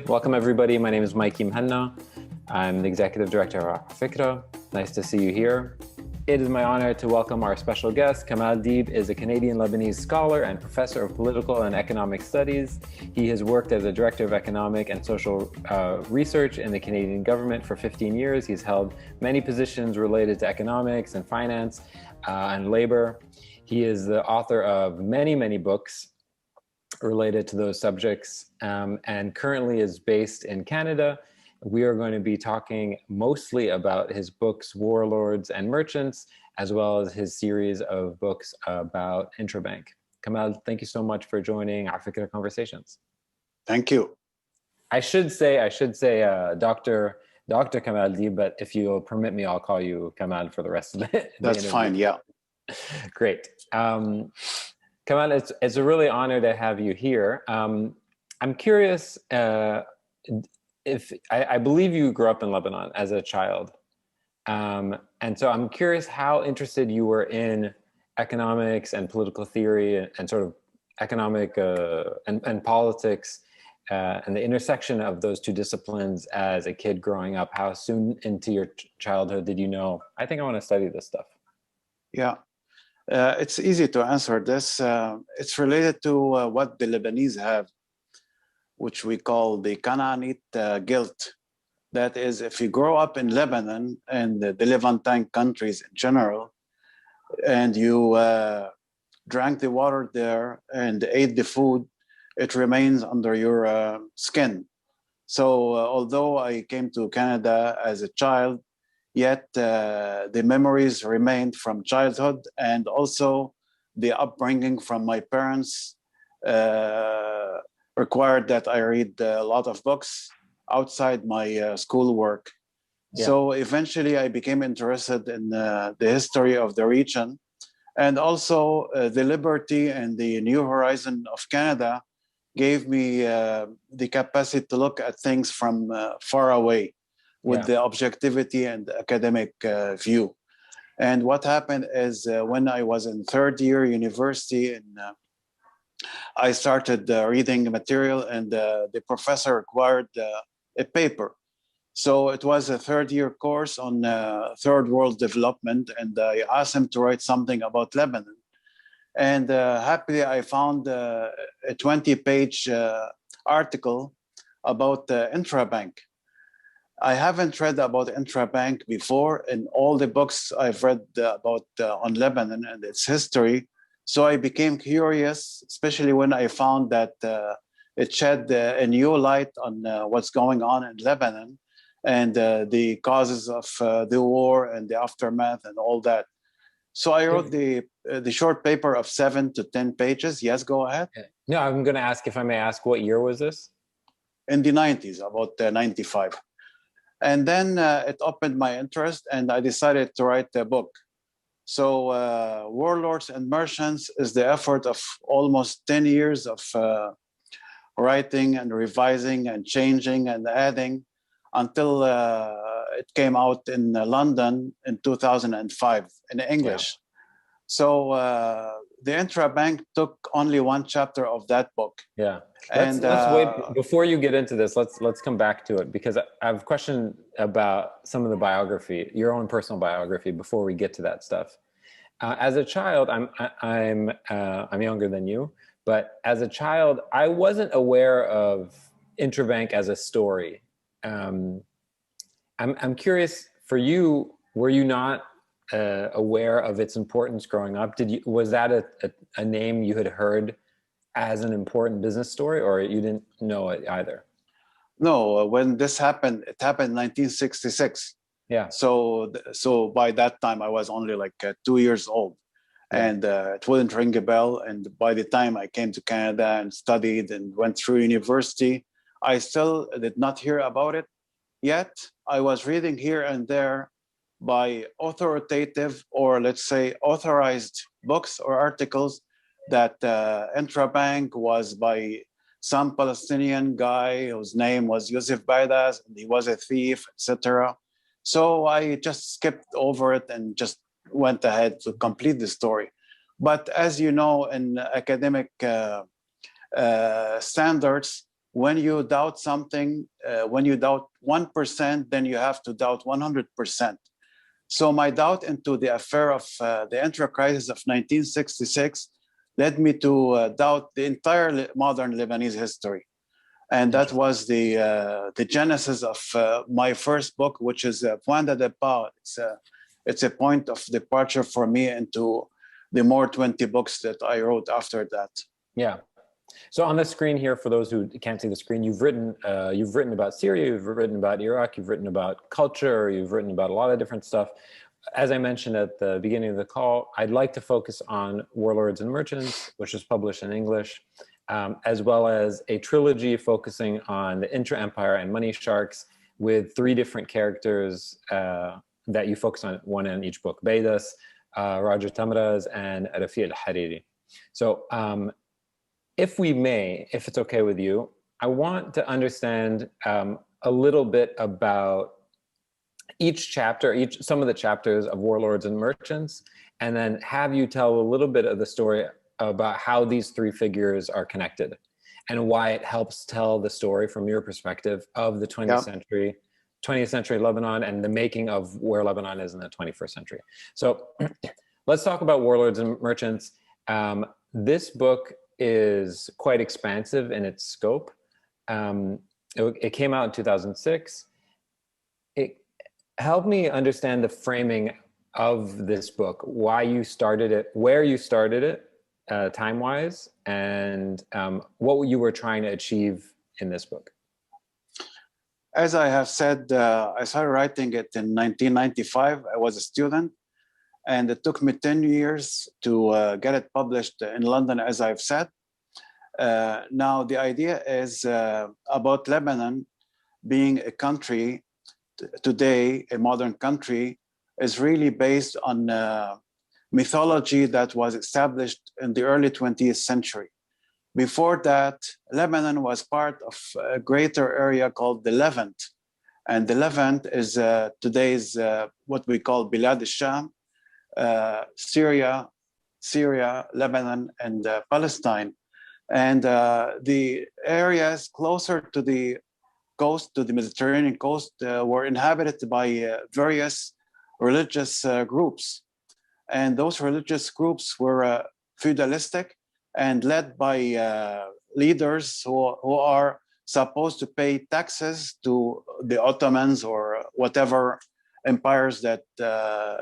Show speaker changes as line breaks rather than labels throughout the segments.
Welcome, everybody. My name is Mikey Mhanna. I'm the Executive Director of Afikra. Nice to see you here. It is my honor to welcome our special guest. Kamal Dib is a Canadian-Lebanese scholar and professor of political and economic studies. He has worked as a director of economic and social research in the Canadian government for 15 years. He's held many positions related to economics and finance and labor. He is the author of many books related to those subjects, and currently is based in Canada. We are going to be talking mostly about his books, Warlords and Merchants, as well as his series of books about Intra. Kamal, thank you so much for joining Afikra Conversations.
Thank you.
I should say, Dr. Kamal Dib, but if you'll permit me, I'll call you Kamal for the rest of the
That's
interview.
fine, yeah.
Great. Kamal, it's a really honor to have you here. I'm curious, if I believe you grew up in Lebanon as a child. And so I'm curious how interested you were in economics and political theory and sort of economic and politics and the intersection of those two disciplines as a kid growing up. How soon into your childhood did you know, I think I want to study this stuff?
Yeah, it's easy to answer this. It's related to what the Lebanese have, which we call the Canaanite guilt. That is, if you grow up in Lebanon and the Levantine countries in general, and you drank the water there and ate the food, it remains under your skin. So although I came to Canada as a child, yet the memories remained from childhood, and also the upbringing from my parents required that I read a lot of books outside my schoolwork. Yeah. So eventually I became interested in the history of the region, and also the liberty and the new horizon of Canada gave me the capacity to look at things from far away with the objectivity and academic view. And what happened is when I was in third year university, I started reading material, and the professor required a paper. So it was a third year course on third world development, and I asked him to write something about Lebanon. And happily, I found a 20-page article about Intra. I haven't read about Intra before in all the books I've read about on Lebanon and its history. So I became curious, especially when I found that it shed a new light on what's going on in Lebanon and the causes of the war and the aftermath and all that. So I wrote the short paper of 7 to 10 pages. Yes, go ahead.
No, I'm going to ask, if I may ask, what year was this?
In the 90s, about 95. And then it opened my interest, and I decided to write a book. So Warlords and Merchants is the effort of almost 10 years of writing and revising and changing and adding until it came out in London in 2005 in English. Yeah. So the Intra took only one chapter of that book.
Yeah. Let's wait before you get into this. Let's come back to it, because I have a question about some of the biography, your own personal biography, before we get to that stuff. As a child, I'm younger than you, but as a child, I wasn't aware of Intra as a story. I'm curious, for you, were you not aware of its importance growing up? Was that a name you had heard as an important business story, or you didn't know it either?
No, when this happened, it happened in 1966.
Yeah.
So by that time I was only like 2 years old, and it wouldn't ring a bell. And by the time I came to Canada and studied and went through university, I still did not hear about it. Yet I was reading here and there by authoritative, or let's say authorized books or articles that Intra was by some Palestinian guy whose name was Yusuf Baidas, and he was a thief, etc. So I just skipped over it and just went ahead to complete the story. But as you know, in academic standards, when you doubt something, when you doubt 1%, then you have to doubt 100%. So my doubt into the affair of the Intra crisis of 1966 led me to doubt the entire modern Lebanese history. And that was the genesis of my first book, which is Point de Départ. It's a point of departure for me into the more 20 books that I wrote after that.
Yeah. So on the screen here, for those who can't see the screen, you've written about Syria, you've written about Iraq, you've written about culture, you've written about a lot of different stuff. As I mentioned at the beginning of the call, I'd like to focus on Warlords and Merchants, which is published in English, as well as a trilogy focusing on the Intra Empire and Money Sharks, with 3 different characters that you focus on, one in each book: Beidas, Roger Tamraz, and Rafi al-Hariri. So if we may, if it's okay with you, I want to understand a little bit about each chapter, some of the chapters of Warlords and Merchants, and then have you tell a little bit of the story about how these 3 figures are connected and why it helps tell the story from your perspective of the 20th century Lebanon and the making of where Lebanon is in the 21st century. So let's talk about Warlords and Merchants. This book is quite expansive in its scope. It came out in 2006. It helped me understand the framing of this book, why you started it, where you started it, time-wise, and what you were trying to achieve in this book.
As I have said, I started writing it in 1995. I was a student, and it took me 10 years to get it published in London, as I've said. Now, the idea is about Lebanon being a country today, a modern country, is really based on mythology that was established in the early 20th century. Before that, Lebanon was part of a greater area called the Levant. And the Levant is today's what we call Bilad al-Sham, Syria, Lebanon, and Palestine. And the areas closer to the coast, to the Mediterranean coast, were inhabited by various religious groups. And those religious groups were feudalistic and led by leaders who are supposed to pay taxes to the Ottomans or whatever empires that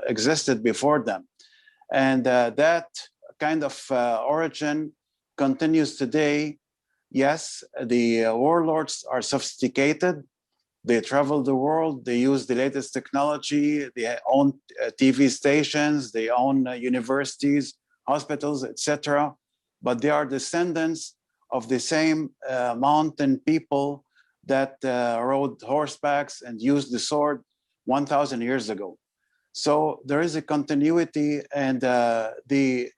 existed before them. And that kind of origin continues today. Yes, the warlords are sophisticated. They travel the world. They use the latest technology. They own TV stations. They own universities, hospitals, etc. But they are descendants of the same mountain people that rode horsebacks and used the sword 1,000 years ago. So there is a continuity, and the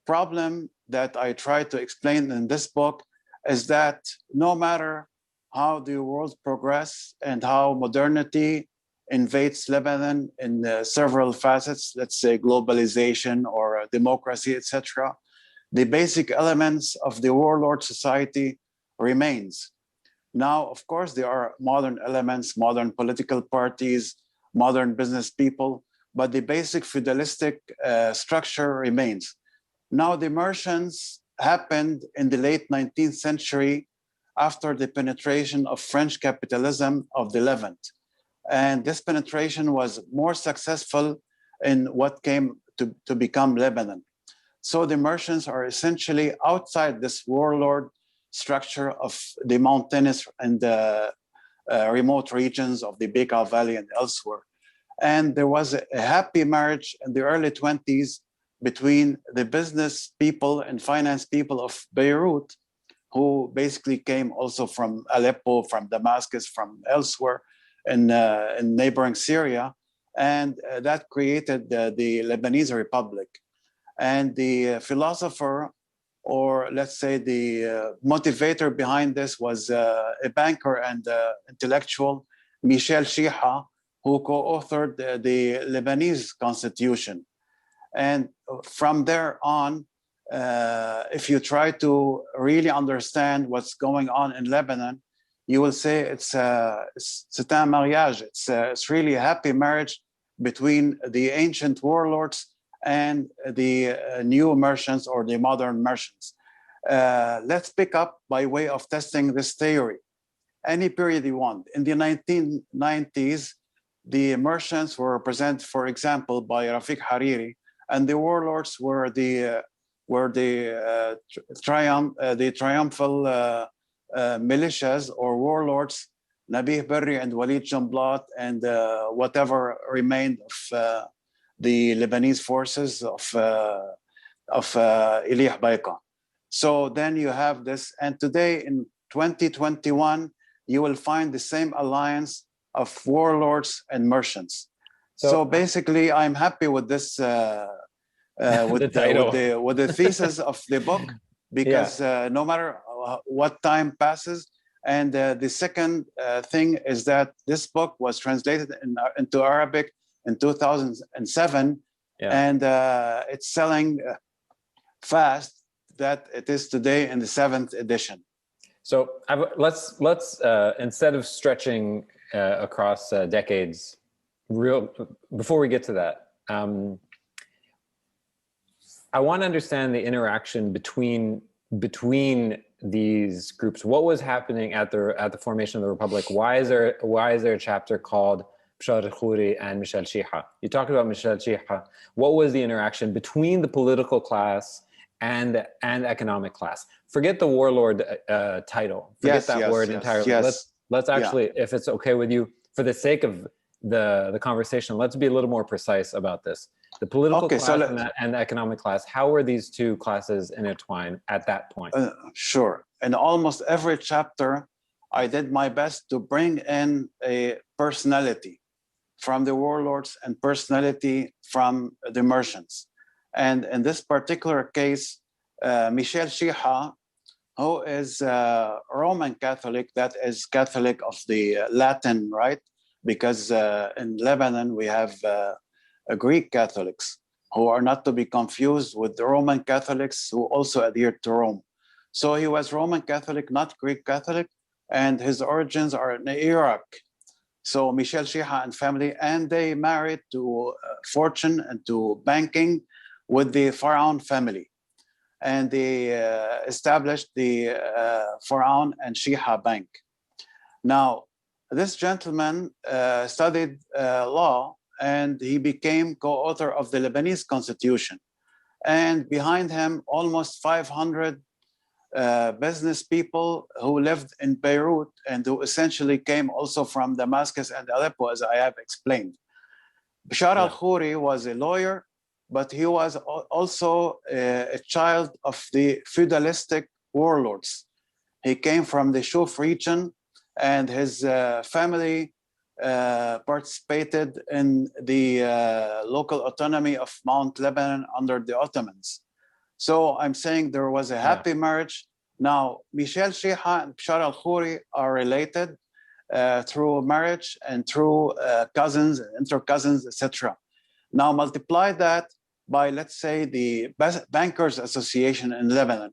problem that I try to explain in this book is that no matter how the world progress and how modernity invades Lebanon in several facets, let's say globalization or democracy, etc., the basic elements of the warlord society remains. Now, of course, there are modern elements, modern political parties, modern business people, but the basic feudalistic structure remains. Now, the merchants happened in the late 19th century after the penetration of French capitalism of the Levant. And this penetration was more successful in what came to become Lebanon. So the merchants are essentially outside this warlord structure of the mountainous and remote regions of the Bekaa Valley and elsewhere. And there was a happy marriage in the early 20s between the business people and finance people of Beirut, who basically came also from Aleppo, from Damascus, from elsewhere in neighboring Syria. And that created the Lebanese Republic. And the philosopher, or let's say the motivator behind this, was a banker and intellectual, Michel Chiha, who co-authored the Lebanese constitution. And from there on, if you try to really understand what's going on in Lebanon, you will say it's un mariage. It's really a happy marriage between the ancient warlords and the new merchants or the modern merchants. Let's pick up by way of testing this theory. Any period you want. In the 1990s, the merchants were represented, for example, by Rafik Hariri, and the warlords were the triumphal militias or warlords, Nabih Berri and Walid Jumblat, and whatever remained of the Lebanese forces of Ilih Baika. So then you have this, and today in 2021, you will find the same alliance of warlords and merchants. So basically, I'm happy with this, with the thesis of the book, because no matter what time passes, and the second thing is that this book was translated into Arabic in 2007, and it's selling fast that it is today in the 7th edition.
So let's instead of stretching across decades, before we get to that, I want to understand the interaction between these groups. What was happening at the formation of the Republic? Why is there a chapter called Bashar al-Khoury and Michel Chiha? You talked about Michel Chiha. What was the interaction between the political class and economic class? Forget the warlord title. Forget that word entirely. Let's actually, if it's okay with you, for the sake of the conversation, let's be a little more precise about this. The political class and the economic class, how were these two classes intertwined at that point?
Sure. In almost every chapter, I did my best to bring in a personality from the warlords and personality from the merchants. And in this particular case, Michel Chiha, who is Roman Catholic, that is Catholic of the Latin, right? Because in Lebanon, we have Greek Catholics who are not to be confused with the Roman Catholics who also adhered to Rome. So he was Roman Catholic, not Greek Catholic, and his origins are in Iraq. So Michel Chiha and family, and they married to fortune and to banking with the Pharaon family. And they established the Pharaon and Chiha Bank. Now, this gentleman studied law, and he became co-author of the Lebanese constitution. And behind him, almost 500 business people who lived in Beirut and who essentially came also from Damascus and Aleppo, as I have explained. Bashar al-Khoury was a lawyer, but he was also a child of the feudalistic warlords. He came from the Shuf region, and his family participated in the local autonomy of Mount Lebanon under the Ottomans. So I'm saying there was a happy marriage. Now, Michel Chiha and Bashar al-Khoury are related through marriage and through cousins, inter-cousins, etc. Now, multiply that by, let's say, the Bankers Association in Lebanon.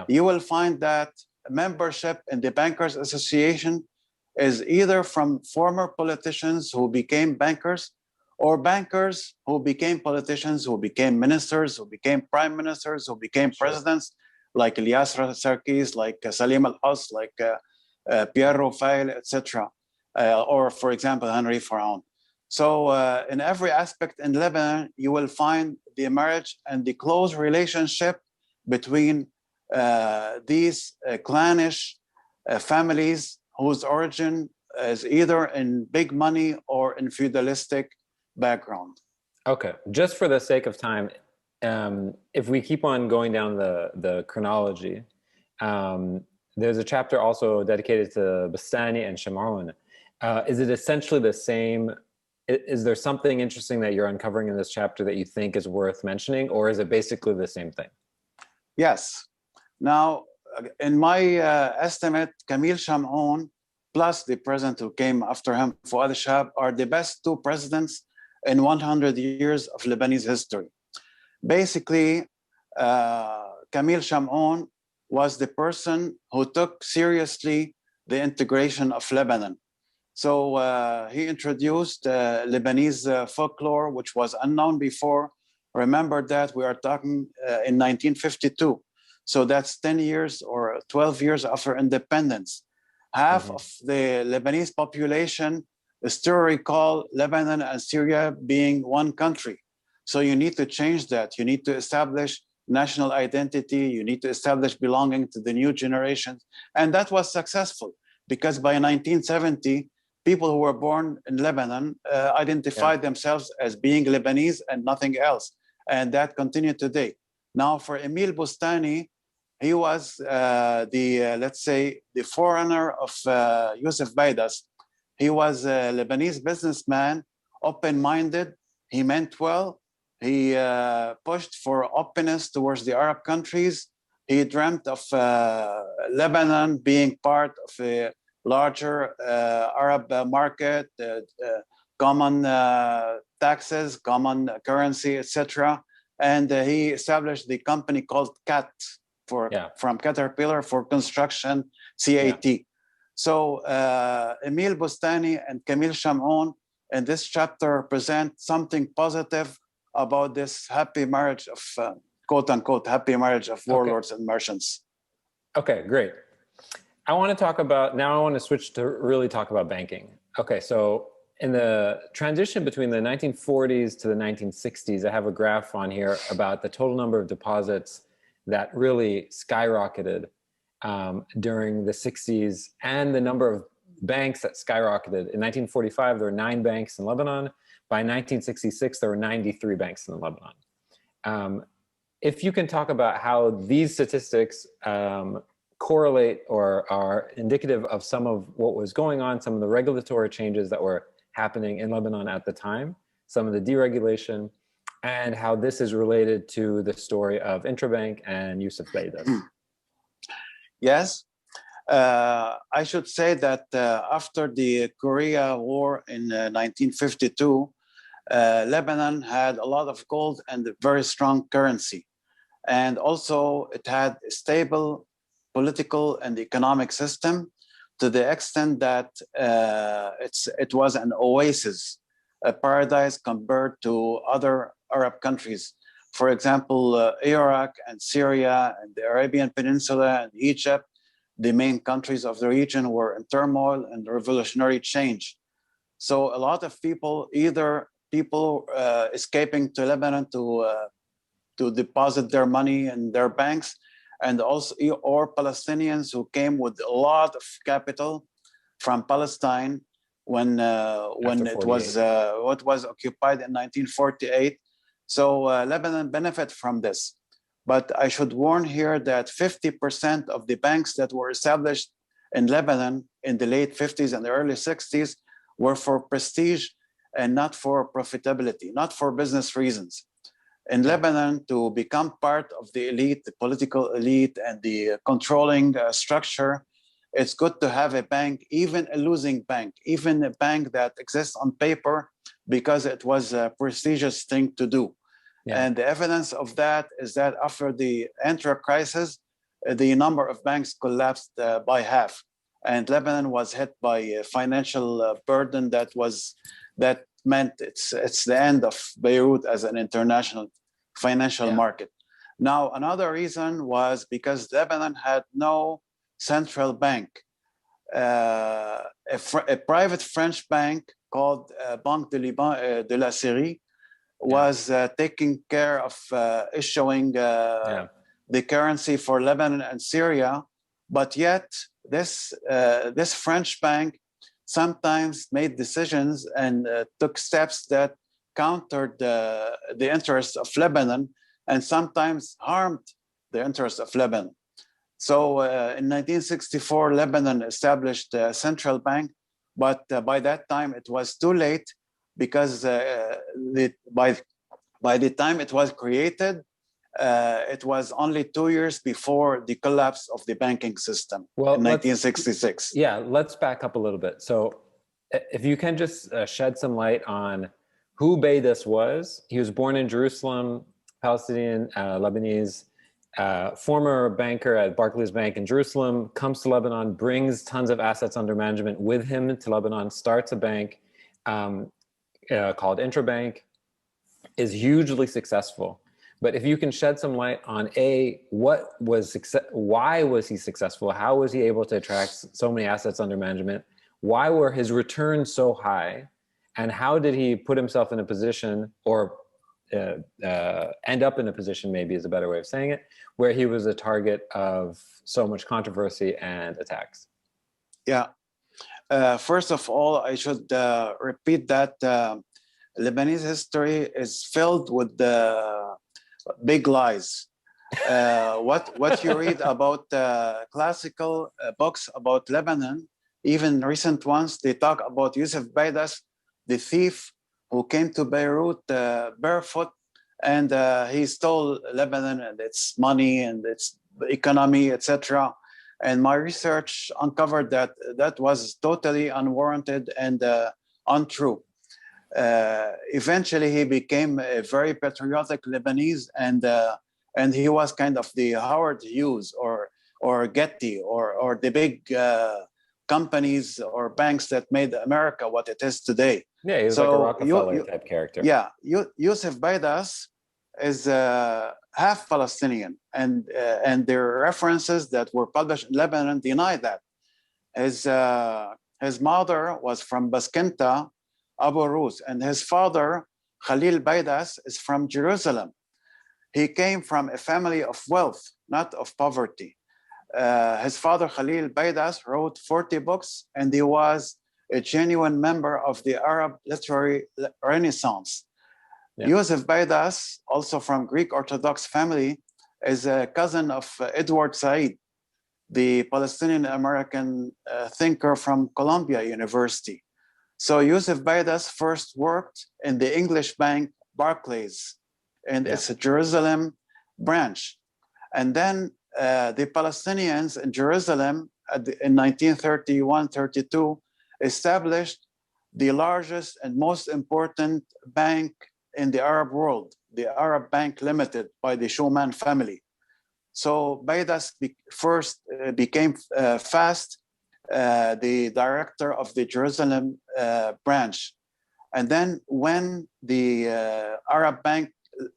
You will find that membership in the Bankers Association is either from former politicians who became bankers, or bankers who became politicians, who became ministers, who became prime ministers, who became presidents, like Ilyas Sarkis, like Salim Al-Hos, like Pierre Raffaele, etc. Or, for example, Henry Pharaon. So in every aspect in Lebanon, you will find the marriage and the close relationship between these clannish families whose origin is either in big money or in feudalistic background.
Okay, just for the sake of time, if we keep on going down the chronology, there's a chapter also dedicated to Bastani and Shamoun. Is it essentially the same? Is there something interesting that you're uncovering in this chapter that you think is worth mentioning, or is it basically the same thing?
Yes. Now, in my estimate, Camille Shamoun plus the president who came after him, Fouad Shahab, are the best two presidents in 100 years of Lebanese history. Basically, Kamil Shamoun was the person who took seriously the integration of Lebanon. So he introduced Lebanese folklore, which was unknown before. Remember that we are talking in 1952. So that's 10 years or 12 years after independence. Half of the Lebanese population still recall Lebanon and Syria being one country. So you need to change that. You need to establish national identity. You need to establish belonging to the new generations. And that was successful because by 1970, people who were born in Lebanon identified themselves as being Lebanese and nothing else. And that continued today. Now for Emil Bustani, he was let's say, the forerunner of Yusuf Baidas. He was a Lebanese businessman, open-minded. He meant well. He pushed for openness towards the Arab countries. He dreamt of Lebanon being part of a larger Arab market, common taxes, common currency, etc. And he established the company called CAT, from Caterpillar for construction, CAT. Yeah. So Emil Bustani and Kamil Shamoun in this chapter present something positive about this happy marriage of, quote unquote, happy marriage of warlords and merchants.
Okay, great. I want to talk about, now I want to switch to really talk about banking. Okay, so in the transition between the 1940s to the 1960s, I have a graph on here about the total number of deposits that really skyrocketed during the 60s and the number of banks that skyrocketed. In 1945, there were 9 banks in Lebanon. By 1966, there were 93 banks in Lebanon. If you can talk about how these statistics correlate or are indicative of some of what was going on, some of the regulatory changes that were happening in Lebanon at the time, some of the deregulation, and how this is related to the story of Intrabank and Yusuf Baidas.
Yes. I should say that after the Korea War in 1952, Lebanon had a lot of gold and a very strong currency. And also it had a stable political and economic system to the extent that it was an oasis, a paradise compared to other Arab countries. For example, Iraq and Syria and the Arabian Peninsula and Egypt, the main countries of the region, were in turmoil and revolutionary change. So a lot of people, either people escaping to Lebanon to deposit their money in their banks, and also or Palestinians who came with a lot of capital from Palestine when it was what was occupied in 1948. So Lebanon benefit from this. But I should warn here that 50% of the banks that were established in Lebanon in the late 50s and the early 60s were for prestige and not for profitability, not for business reasons. In Lebanon, to become part of the elite, the political elite and the controlling structure, it's good to have a bank, even a losing bank, even a bank that exists on paper, because it was a prestigious thing to do. Yeah. And the evidence of that is that after the Intra crisis, the number of banks collapsed by half. And Lebanon was hit by a financial burden that meant it's the end of Beirut as an international financial market. Now, another reason was because Lebanon had no central bank. A private French bank called Banque de Liban de la Syrie was taking care of issuing the currency for Lebanon and Syria, but yet this French bank sometimes made decisions and took steps that countered the interests of Lebanon and sometimes harmed the interests of Lebanon. So in 1964, Lebanon established a central bank, but by that time it was too late because by the time it was created, it was only 2 years before the collapse of the banking system in 1966.
Yeah, let's back up a little bit. So if you can just shed some light on who Baidas was. He was born in Jerusalem, Palestinian, Lebanese. former banker at Barclays Bank in Jerusalem, comes to Lebanon, brings tons of assets under management with him to Lebanon, starts a bank called Intra, is hugely successful. But if you can shed some light on what was success, why was he successful? How was he able to attract so many assets under management? Why were his returns so high? And how did he put himself in a position, or end up in a position, maybe is a better way of saying it, where he was a target of so much controversy and attacks?
Yeah. First of all, I should repeat that Lebanese history is filled with big lies. What you read about classical books about Lebanon, even recent ones, they talk about Yusuf Baidas, the thief who came to Beirut barefoot, and he stole Lebanon and its money and its economy, etc. And my research uncovered that that was totally unwarranted and untrue. Eventually, he became a very patriotic Lebanese, and he was kind of the Howard Hughes or Getty or the big companies or banks that made America what it is today.
Yeah, he was like a Rockefeller type character.
Yeah, Yusuf Baidas is half Palestinian, and there are references that were published in Lebanon deny that. His mother was from Baskinta, Abu Rus, and his father, Khalil Baidas, is from Jerusalem. He came from a family of wealth, not of poverty. His father, Khalil Baidas, wrote 40 books, and he was a genuine member of the Arab literary Renaissance. Yeah. Yusuf Baidas, also from Greek Orthodox family, is a cousin of Edward Said, the Palestinian-American thinker from Columbia University. So Yusuf Baidas first worked in the English bank Barclays, and it's a Jerusalem branch. And then the Palestinians in Jerusalem in 1931-32 established the largest and most important bank in the Arab world, the Arab Bank Limited by the Schumann family. So Baidas first became fast the director of the Jerusalem branch. And then when the Arab Bank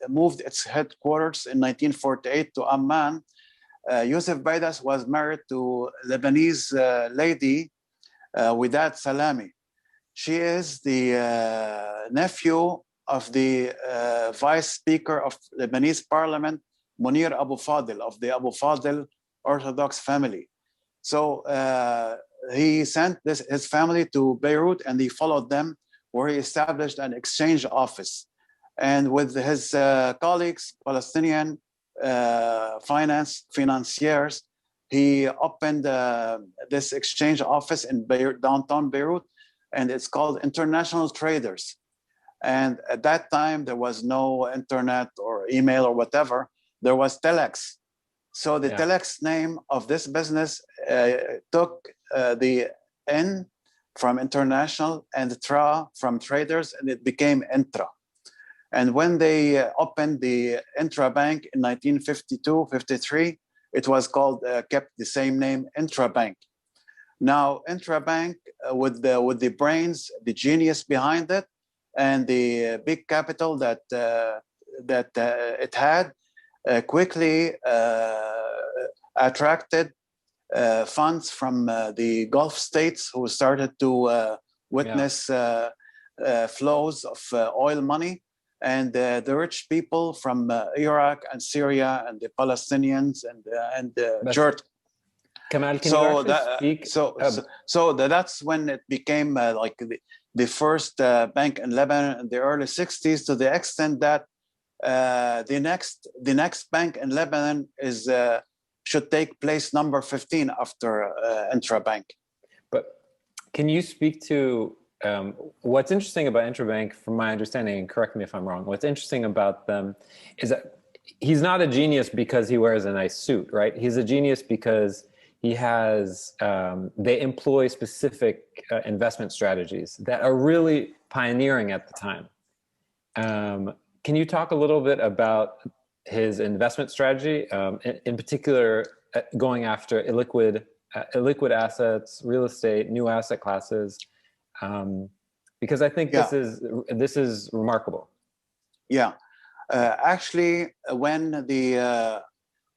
moved its headquarters in 1948 to Amman, Yusuf Baidas was married to Lebanese lady, Widad Salami. She is the nephew of the vice speaker of Lebanese parliament, Munir Abu Fadl, of the Abu Fadl Orthodox family. So he sent his family to Beirut, and he followed them, where he established an exchange office. And with his colleagues, Palestinian financiers, he opened this exchange office in downtown Beirut, and it's called International Traders. And at that time, there was no internet or email or whatever. There was telex. So the telex name of this business took the N from international and Tra from traders, and it became Intra. And when they opened the Intra Bank in 1952-53, it was called, kept the same name, Intra Bank. Now, Intra Bank, with the brains, the genius behind it, and the big capital that it had, quickly attracted funds from the Gulf states, who started to witness flows of oil money, and the rich people from Iraq and Syria and the Palestinians and Jordan.
Kamal, can you speak?
So that's when it became like the first bank in Lebanon in the early 60s, to the extent that the next bank in Lebanon should take place number 15 after Intra Bank.
But can you speak to what's interesting about Intra Bank, from my understanding, and correct me if I'm wrong, what's interesting about them is that he's not a genius because he wears a nice suit, right? He's a genius because he has, they employ specific investment strategies that are really pioneering at the time. Can you talk a little bit about his investment strategy, in particular, going after illiquid assets, real estate, new asset classes, because I think this is remarkable.
Yeah, actually, when the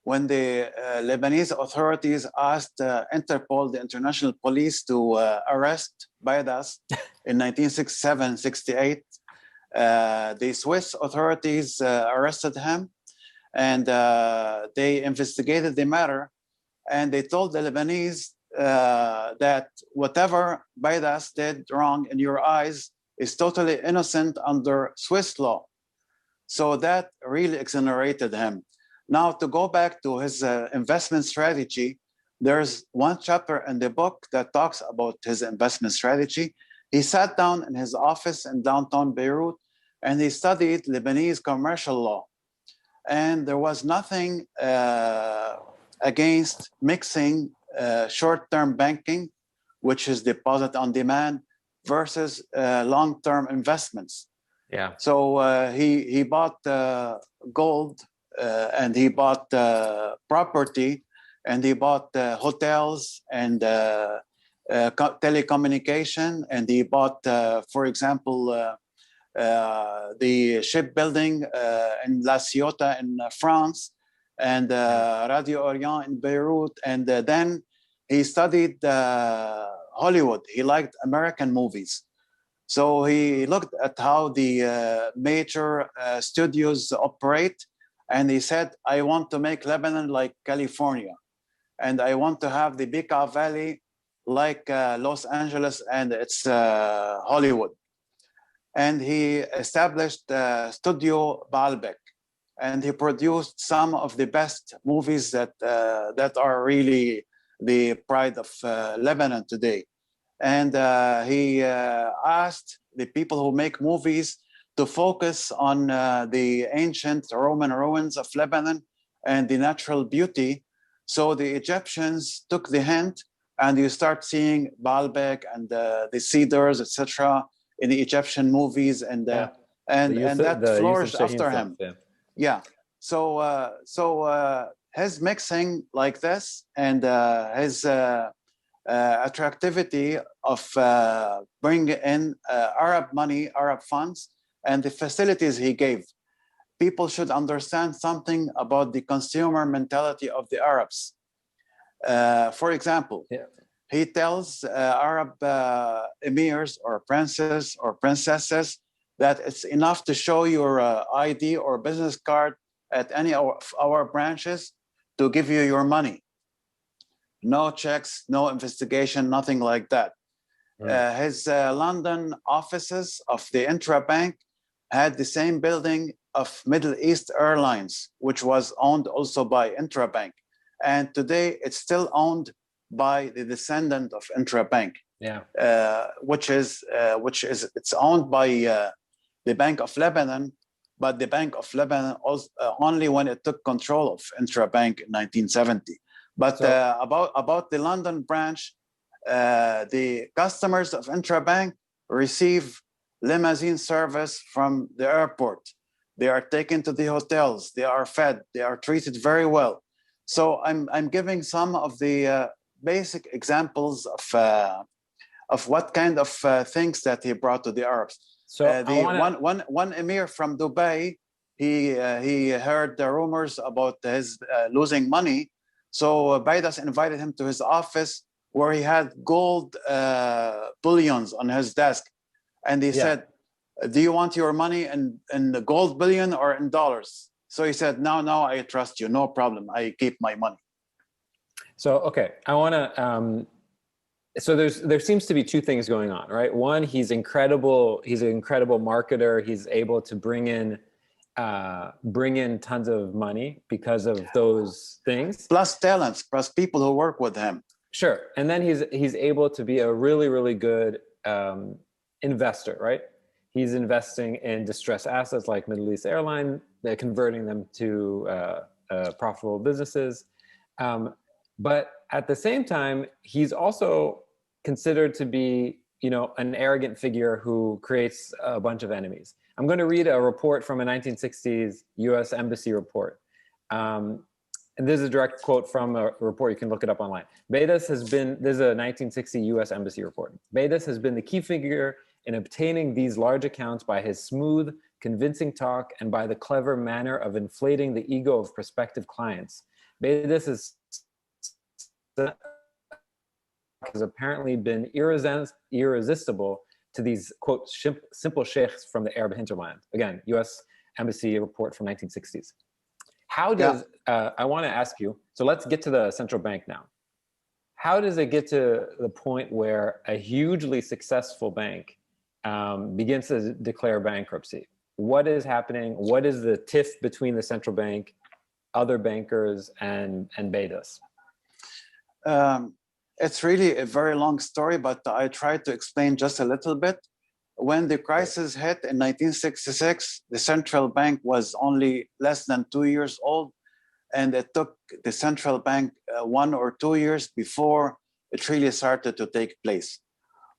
Lebanese authorities asked Interpol, the international police, to arrest Baidas in 1967-68, the Swiss authorities arrested him, and they investigated the matter, and they told the Lebanese that whatever Baidas did wrong in your eyes is totally innocent under Swiss law. So that really exonerated him. Now, to go back to his investment strategy, there's one chapter in the book that talks about his investment strategy. He sat down in his office in downtown Beirut, and he studied Lebanese commercial law. And there was nothing against mixing short-term banking, which is deposit on demand, versus long-term investments.
Yeah.
So he bought gold, and he bought property, and he bought hotels and telecommunication, and he bought, for example, the shipbuilding in La Ciotat in France, and Radio Orient in Beirut, and then he studied Hollywood. He liked American movies. So he looked at how the major studios operate, and he said, I want to make Lebanon like California, and I want to have the Bekaa Valley like Los Angeles and it's Hollywood. And he established Studio Baalbek, and he produced some of the best movies that are really the pride of Lebanon today. And he asked the people who make movies to focus on the ancient Roman ruins of Lebanon and the natural beauty. So the Egyptians took the hint, and you start seeing Baalbek and the cedars, etc., in the Egyptian movies, and that flourished after him. Yeah. So his mixing like this, and his attractivity of bringing in Arab money, Arab funds, and the facilities he gave. People should understand something about the consumer mentality of the Arabs. For example, he tells Arab emirs or princes or princesses that it's enough to show your ID or business card at any of our branches to give you your money. No checks, no investigation, nothing like that. His London offices of the Intra bank had the same building of Middle East Airlines, which was owned also by Intra bank. And today it's still owned by the descendant of Intra bank, which is it's owned by the Bank of Lebanon, but the Bank of Lebanon also, only when it took control of Intra bank in 1970. But about the London branch, the customers of Intra bank receive limousine service from the airport. They are taken to the hotels. They are fed. They are treated very well. So I'm giving some of the basic examples of what kind of things that he brought to the Arabs. So one emir from Dubai, he heard the rumors about his losing money. So Baidas invited him to his office, where he had gold bullions on his desk, and he said, "Do you want your money in the gold bullion or in dollars?" So he said, "No, I trust you. No problem. I keep my money."
So, okay, I want to, so there seems to be two things going on, right? One, he's incredible. He's an incredible marketer. He's able to bring in tons of money because of those things.
Plus talents, plus people who work with him.
Sure. And then he's able to be a really, really good investor, right? He's investing in distressed assets like Middle East Airline, converting them to profitable businesses. But at the same time, he's also considered to be, an arrogant figure who creates a bunch of enemies. I'm going to read a report from a 1960s U.S. Embassy report. And this is a direct quote from a report. You can look it up online. Beidas has been, this is a 1960 US Embassy report. Beidas has been the key figure in obtaining these large accounts by his smooth, convincing talk and by the clever manner of inflating the ego of prospective clients. Beidas has apparently been irresistible to these, quote, simple sheikhs from the Arab hinterland. Again, US Embassy report from 1960s. How does, I want to ask you, so let's get to the central bank now. How does it get to the point where a hugely successful bank begins to declare bankruptcy? What is happening? What is the tiff between the central bank, other bankers, and Beidas?
It's really a very long story, but I tried to explain just a little bit. When the crisis hit in 1966, the central bank was only less than 2 years old, and it took the central bank 1 or 2 years before it really started to take place.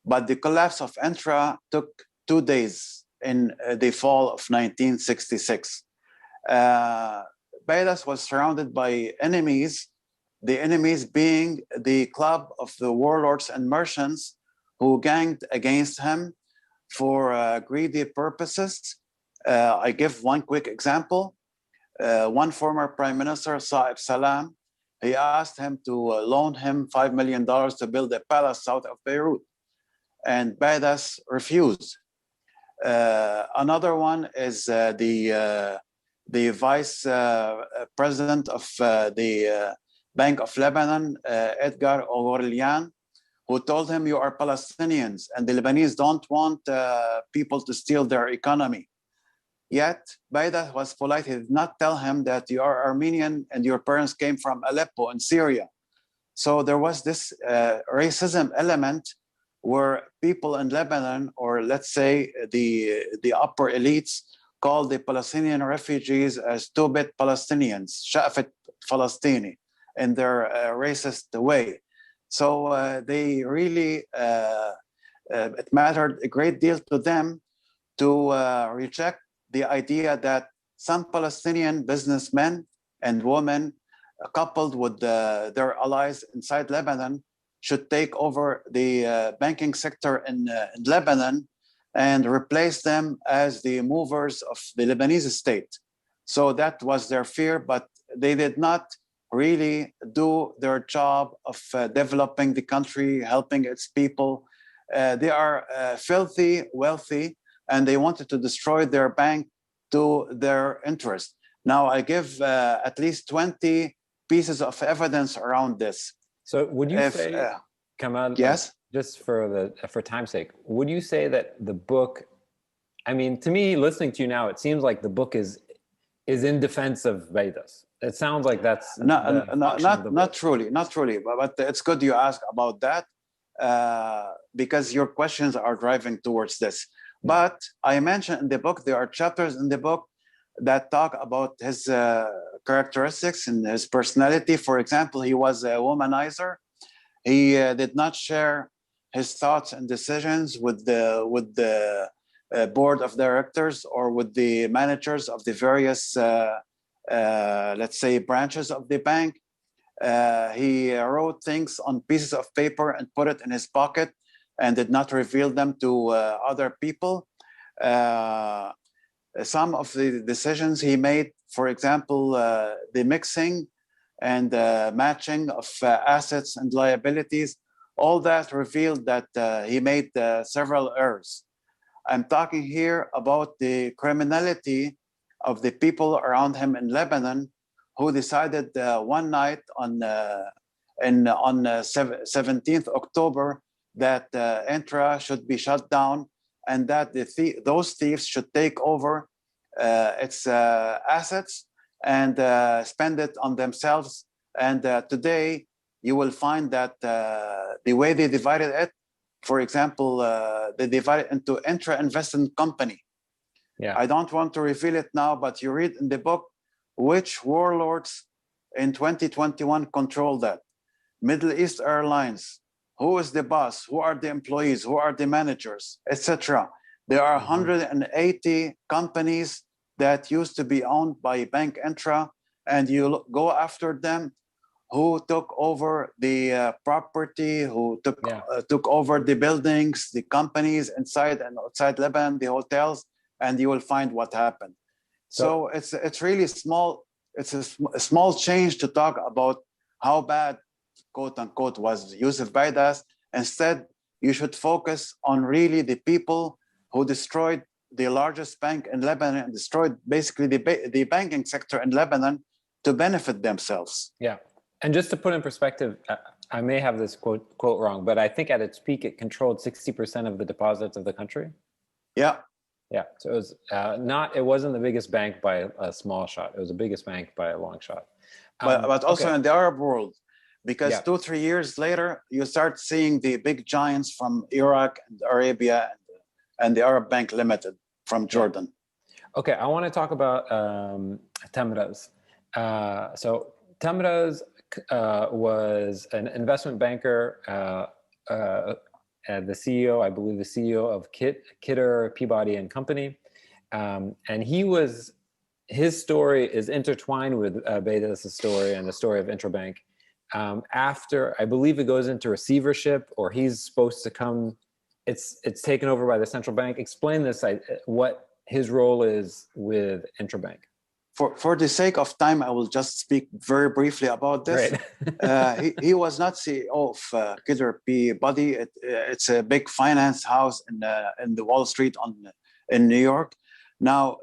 But the collapse of Intra took 2 days in the fall of 1966. Beidas was surrounded by enemies, the enemies being the club of the warlords and merchants who ganged against him for greedy purposes. I give one quick example. One former prime minister, Saeb Salam, he asked him to loan him $5 million to build a palace south of Beirut, and Beidas refused. Another one is the vice president of the Bank of Lebanon, Edgar O'Gorlian, who told him, you are Palestinians and the Lebanese don't want people to steal their economy. Yet Beidas was polite. He did not tell him that you are Armenian and your parents came from Aleppo in Syria. So there was this racism element where people in Lebanon, or let's say the upper elites, called the Palestinian refugees as two-bit Palestinians, Sha'fet Falastini, in their racist way. So they really, it mattered a great deal to them to reject the idea that some Palestinian businessmen and women, coupled with their allies inside Lebanon, should take over the banking sector in Lebanon and replace them as the movers of the Lebanese state. So that was their fear, but they did not really do their job of developing the country, helping its people. They are filthy, wealthy, and they wanted to destroy their bank to their interest. Now I give at least 20 pieces of evidence around this.
So would you say, Kamal,
yes?
Just for time's sake, would you say that the book, I mean, to me, listening to you now, it seems like the book is in defense of Beidas. It sounds like that's
not truly, but it's good you ask about that because your questions are driving towards this. But I mentioned in the book, there are chapters in the book that talk about his characteristics and his personality. For example, he was a womanizer. He did not share his thoughts and decisions with the board of directors or with the managers of the various let's say branches of the bank. He wrote things on pieces of paper and put it in his pocket and did not reveal them to other people. Some of the decisions he made, for example, the mixing and matching of assets and liabilities, all that revealed that he made several errors. I'm talking here about the criminality of the people around him in Lebanon, who decided one night on 17th October that Intra should be shut down and that those thieves should take over its assets and spend it on themselves. And today you will find that the way they divided it, for example, they divided it into Intra Investment Company.
Yeah.
I don't want to reveal it now, but you read in the book which warlords in 2021 control that. Middle East Airlines, who is the boss, who are the employees, who are the managers, etc. There are 180 companies that used to be owned by Bank Intra and you go after them, who took over the property, who took over the buildings, the companies inside and outside Lebanon, the hotels, and you will find what happened. So it's really small. It's a small change to talk about how bad, quote unquote, was Yusuf Baidas. Instead, you should focus on really the people who destroyed the largest bank in Lebanon and destroyed basically the banking sector in Lebanon to benefit themselves.
Yeah. And just to put in perspective, I may have this quote wrong, but I think at its peak, it controlled 60% of the deposits of the country.
Yeah.
Yeah. So it was it wasn't the biggest bank by a small shot. It was the biggest bank by a long shot.
But also in the Arab world, because 2-3 years later, you start seeing the big giants from Iraq and Arabia and the Arab Bank Limited from Jordan.
Okay, I want to talk about Tamraz. So Tamraz was an investment banker, the CEO, I believe the CEO of Kidder, Peabody and Company. And his story is intertwined with Baidas' story and the story of Intra Bank. After, I believe it goes into receivership, or he's supposed to come, it's taken over by the central bank. Explain this, what his role is with Intra Bank.
For the sake of time, I will just speak very briefly about this. He was not CEO of Kidder Peabody. It's a big finance house in the Wall Street in New York. Now,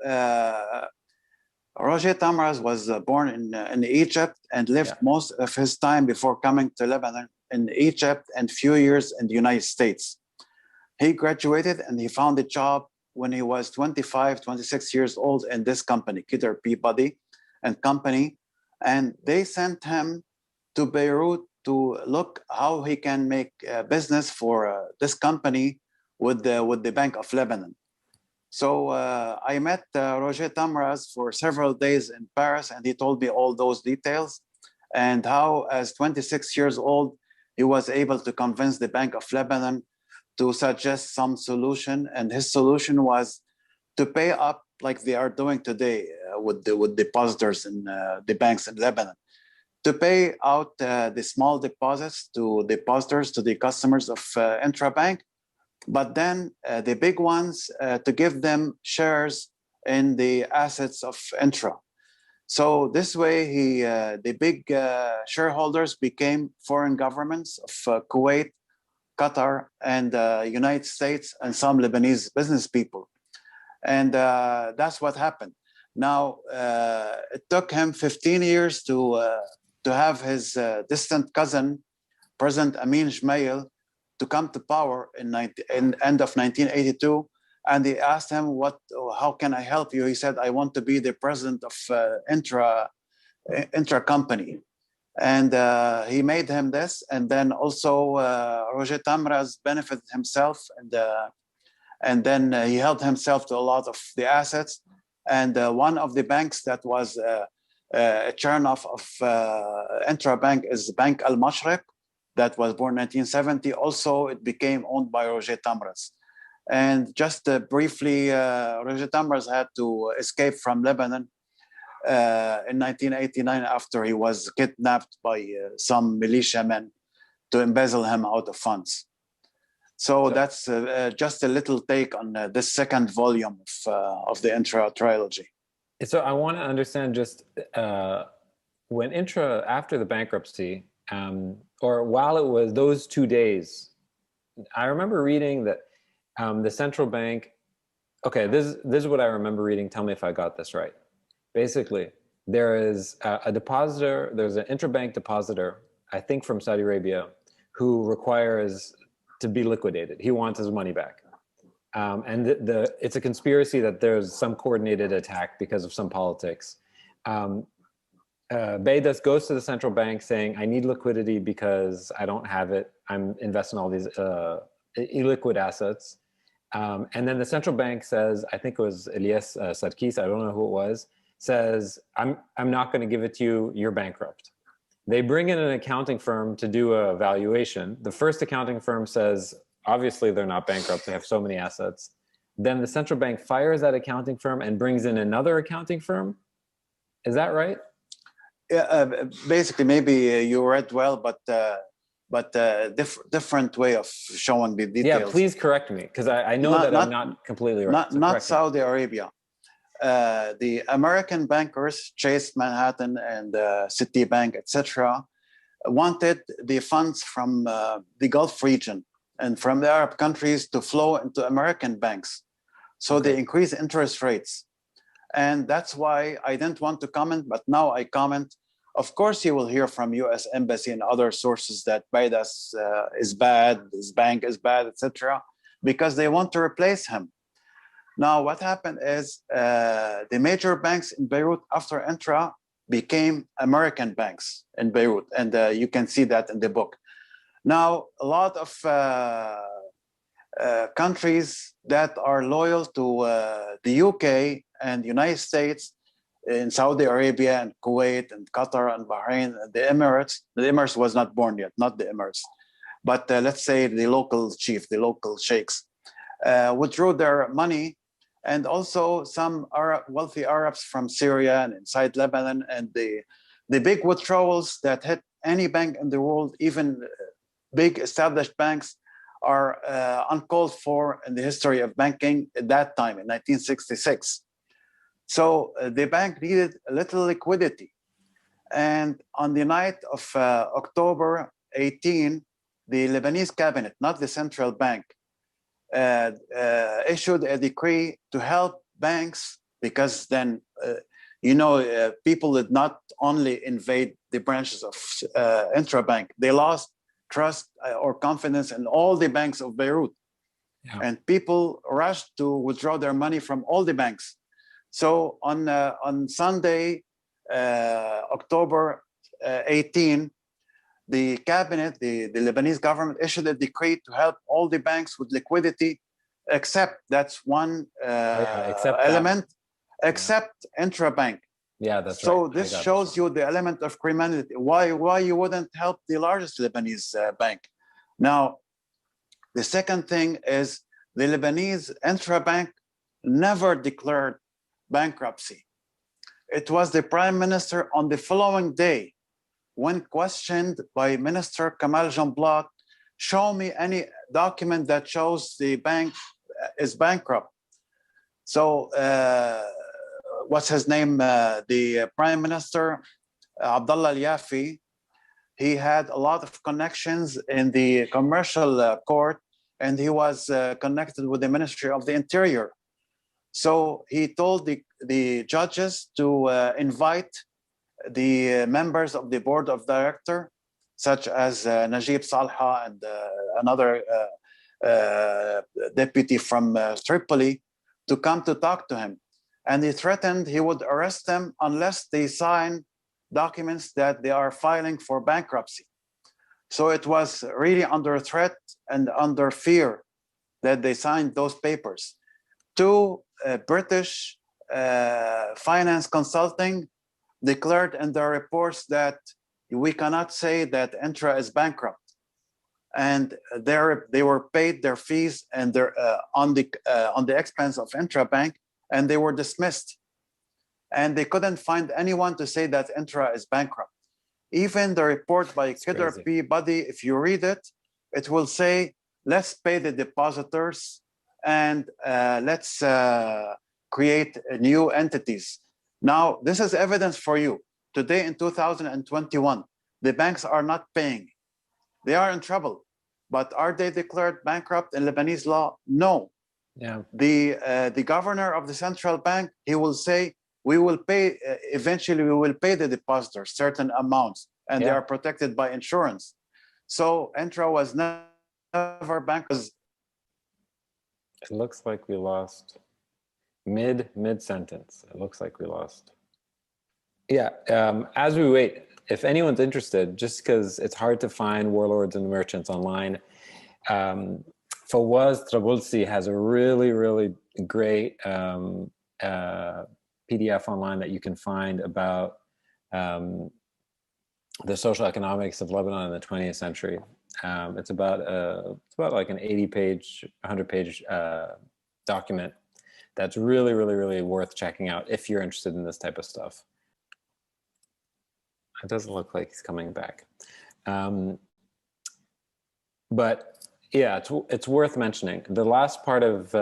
Roger Tamraz was born in Egypt and lived most of his time before coming to Lebanon in Egypt and few years in the United States. He graduated and he found a job when he was 25, 26 years old in this company, Kidder Peabody and Company. And they sent him to Beirut to look how he can make business for this company with the Bank of Lebanon. So I met Roger Tamraz for several days in Paris, and he told me all those details and how, as 26 years old, he was able to convince the Bank of Lebanon to suggest some solution. And his solution was to pay up like they are doing today with depositors in the banks in Lebanon, to pay out the small deposits to depositors, to the customers of Intra Bank, but then the big ones to give them shares in the assets of Intra. So this way, the big shareholders became foreign governments of Kuwait, Qatar, and United States, and some Lebanese business people. And that's what happened. Now, it took him 15 years to have his distant cousin, President Amin Gemayel, to come to power in end of 1982. And they asked him, how can I help you? He said, I want to be the president of Intra Company. And he made him this. And then also Roger Tamraz benefited himself. And then he held himself to a lot of the assets. And one of the banks that was a turn-off of Intra Bank is Bank Al Mashriq, that was born in 1970. Also, it became owned by Roger Tamraz. And just briefly, Roger Tamraz had to escape from Lebanon in 1989 after he was kidnapped by some militiamen to embezzle him out of funds. So that's just a little take on this second volume of the Intra trilogy.
So I want to understand just when Intra, after the bankruptcy, or while it was those 2 days, I remember reading that the central bank, okay, this is what I remember reading. Tell me if I got this right. Basically, there is a depositor, there's an interbank depositor, I think from Saudi Arabia, who requires to be liquidated. He wants his money back. And it's a conspiracy that there's some coordinated attack because of some politics. Baidas goes to the central bank saying, I need liquidity because I don't have it. I'm investing all these illiquid assets. And then the central bank says, I think it was Elias Sarkis, I don't know who it was, says, I'm not going to give it to you, you're bankrupt. They bring in an accounting firm to do a valuation. The first accounting firm says, obviously they're not bankrupt, they have so many assets. Then the central bank fires that accounting firm and brings in another accounting firm. Is that right?
Yeah, basically, maybe you read well, but different way of showing the details.
Yeah, please correct me, because I know that I'm not completely right.
Not Saudi Arabia. The American bankers, Chase Manhattan and Citibank, etc., wanted the funds from the Gulf region and from the Arab countries to flow into American banks. So they increased interest rates. And that's why I didn't want to comment, but now I comment. Of course, you will hear from U.S. Embassy and other sources that Baidas is bad, this bank is bad, etc., because they want to replace him. Now, what happened is the major banks in Beirut after Intra became American banks in Beirut, and you can see that in the book. Now, a lot of countries that are loyal to the UK and United States, in Saudi Arabia and Kuwait and Qatar and Bahrain and the Emirates. The Emirates was not born yet, not the Emirates, but let's say the local chief, the local sheikhs, withdrew their money, and also some wealthy Arabs from Syria and inside Lebanon, and the big withdrawals that hit any bank in the world, even big established banks, are uncalled for in the history of banking at that time in 1966. So the bank needed a little liquidity. And on the night of October 18, the Lebanese cabinet, not the central bank, issued a decree to help banks, because then, people did not only invade the branches of Intra Bank, they lost trust or confidence in all the banks of Beirut. Yeah. And people rushed to withdraw their money from all the banks. So on Sunday, October 18, the cabinet, the Lebanese government issued a decree to help all the banks with liquidity, except that's one element, except Intra Bank.
Yeah, that's
so
right.
So this shows you the element of criminality. Why you wouldn't help the largest Lebanese bank? Now, the second thing is the Lebanese Intra Bank never declared bankruptcy. It was the prime minister on the following day, when questioned by Minister Kamal Dib, show me any document that shows the bank is bankrupt. So what's his name? The prime minister, Abdullah Al-Yafi, he had a lot of connections in the commercial court, and he was connected with the Ministry of the Interior. So he told the judges to invite the members of the board of director, such as Najib Salha and another deputy from Tripoli, to come to talk to him. And he threatened he would arrest them unless they sign documents that they are filing for bankruptcy. So it was really under threat and under fear that they signed those papers. Two British finance consulting declared in their reports that we cannot say that Intra is bankrupt, and they were paid their fees and their on the expense of Intra Bank, and they were dismissed, and they couldn't find anyone to say that Intra is bankrupt. Even the report by Kidder Peabody, if you read it, it will say, let's pay the depositors and let's create new entities. Now, this is evidence for you. Today in 2021, the banks are not paying. They are in trouble. But are they declared bankrupt in Lebanese law? No.
Yeah.
The governor of the central bank, he will say, we will pay, eventually we will pay the depositors certain amounts, and they are protected by insurance. So Intra was never bankrupt.
It looks like we lost mid-sentence. It looks like we lost. Yeah, as we wait, if anyone's interested, just because it's hard to find Warlords and Merchants online, Fawaz Trabulsi has a really, really great PDF online that you can find about the social economics of Lebanon in the 20th century. It's about like an 80-page, 100-page document that's really, really, really worth checking out if you're interested in this type of stuff. It doesn't look like he's coming back. But yeah, it's worth mentioning. The last part of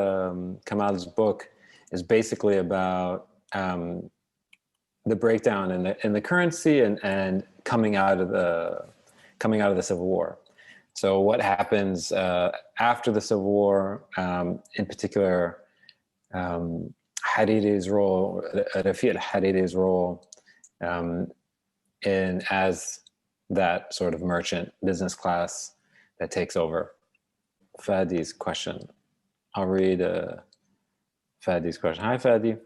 Kamal's book is basically about the breakdown in the currency and coming out of the Civil War. So what happens after the Civil War, in particular, Hariri's role, Rafi al-Hariri's role in as that sort of merchant business class that takes over. Fadi's question. I'll read Fadi's question. Hi, Fadi.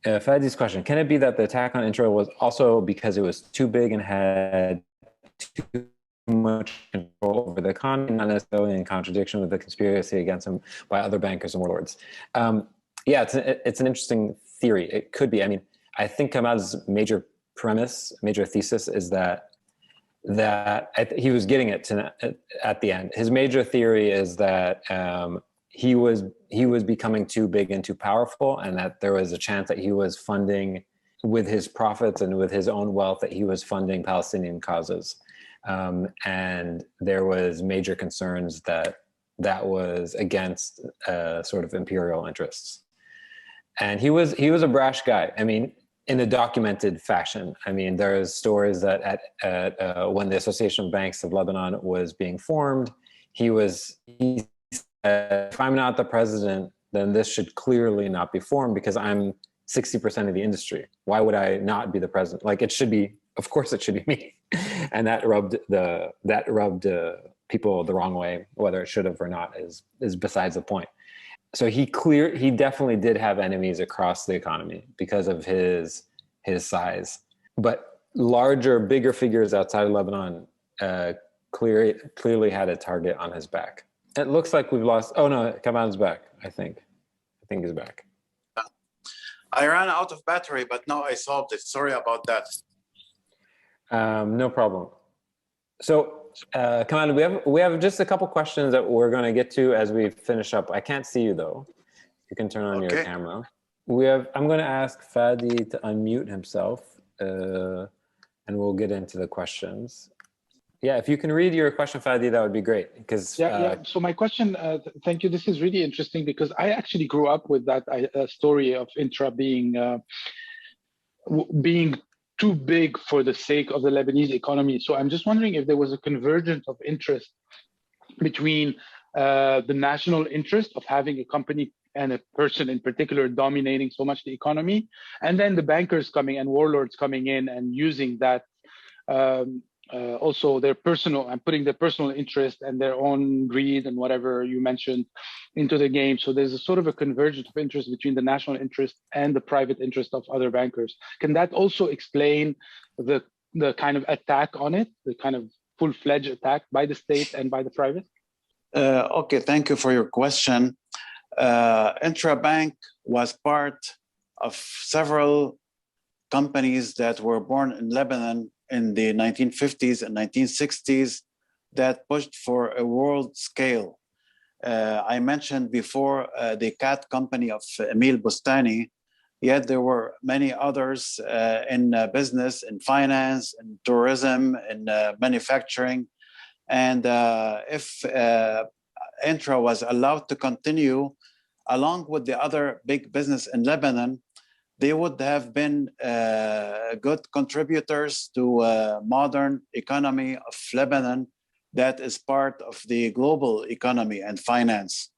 Fadi's question. Can it be that the attack on Intra was also because it was too big and had too much control over the economy, not necessarily in contradiction with the conspiracy against him by other bankers and warlords? Yeah, it's an interesting theory. It could be. I mean, I think Kamal's major thesis is that he was getting it at the end. His major theory is that he was becoming too big and too powerful, and that there was a chance that he was funding, with his profits and with his own wealth, that he was funding Palestinian causes. And there was major concerns that was against sort of imperial interests. And he was a brash guy. I mean, in a documented fashion. I mean, there's stories that at when the Association of Banks of Lebanon was being formed, he said, if I'm not the president, then this should clearly not be formed because I'm 60% of the industry. Why would I not be the president? Like, it should be, of course it should be me. And that rubbed people the wrong way. Whether it should have or not is besides the point. So he definitely did have enemies across the economy because of his size. But bigger figures outside of Lebanon clearly had a target on his back. It looks like we've lost. Oh no, Kamal's back. I think he's back.
I ran out of battery, but now I solved it. Sorry about that.
No problem. So, Kamal, we have just a couple questions that we're going to get to as we finish up. I can't see you though. You can turn on your camera. I'm going to ask Fadi to unmute himself, and we'll get into the questions. Yeah, if you can read your question, Fadi, that would be great. Because
So my question, thank you. This is really interesting because I actually grew up with that story of Intra being too big for the sake of the Lebanese economy. So I'm just wondering if there was a convergence of interest between the national interest of having a company and a person in particular dominating so much the economy, and then the bankers coming and warlords coming in and using that also their personal and putting their personal interest and their own greed and whatever you mentioned into the game. So there's a sort of a convergence of interest between the national interest and the private interest of other bankers. Can that also explain the kind of attack on it, the kind of full-fledged attack by the state and by the private?
Okay, thank you for your question. Intra Bank was part of several companies that were born in Lebanon in the 1950s and 1960s that pushed for a world scale. I mentioned before the cat company of Emil Bustani, yet there were many others in business, in finance, in tourism, in manufacturing. And if Intra was allowed to continue along with the other big business in Lebanon, they would have been good contributors to a modern economy of Lebanon that is part of the global economy and finance.